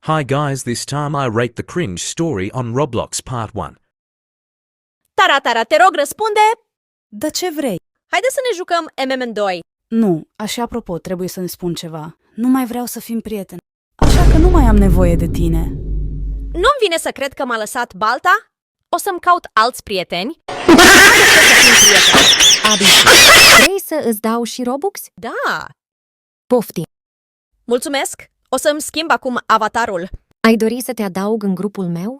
Hi guys, this time I rate the cringe story on Roblox Part 1. Tara, te rog, răspunde! Da ce vrei? Haide să ne jucăm MMN2. Nu, așa apropo, trebuie să-mi spun ceva. Nu mai vreau să fim prieteni. Așa că nu mai am nevoie de tine. Nu-mi vine să cred că m-a lăsat balta. O să-mi caut alți prieteni. Abi, vrei să îți dau și Robux? Da, Poftim. mulțumesc. O să-mi schimb acum avatarul. Ai dori să te adaug în grupul meu?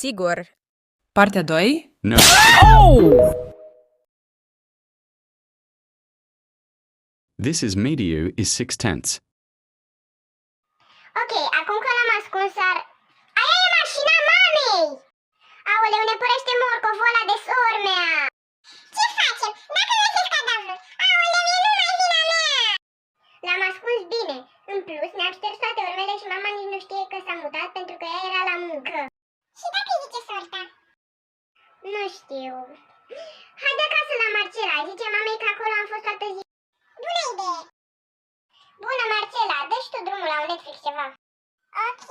Sigur. Partea 2? No. This is mediu is 6/10. Ok, acum că l-am ascuns, aia e mașina mamei! Aoleu, ne părește morcovul ăla de sormea! Ce facem? Dacă găsesc cadavrul? Aoleu, e numai vina mea! L-am ascuns bine. În plus, ne-am șters toate urmele și mama nici nu știe că s-a mutat pentru că ea era la muncă. Și dacă îi zice sorta? Nu știu. Haide acasă la Marcela, zice mamei că acolo am fost toată ziua. Bună idee! Bună, Marcela, dă și tu drumul la un Netflix ceva. Ok,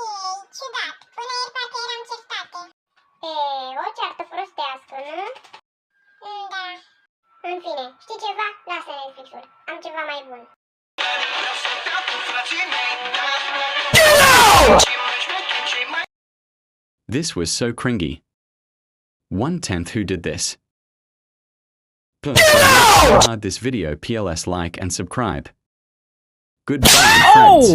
ciudat. Până ieri parcă eram certate. O ceartă prostească, nu? Da. În fine, știi ceva? Lasă Netflix-ul. Am ceva mai bun. This was so cringy. 1/10 who did this? Plus, this video, PLS like and subscribe. Goodbye, friends.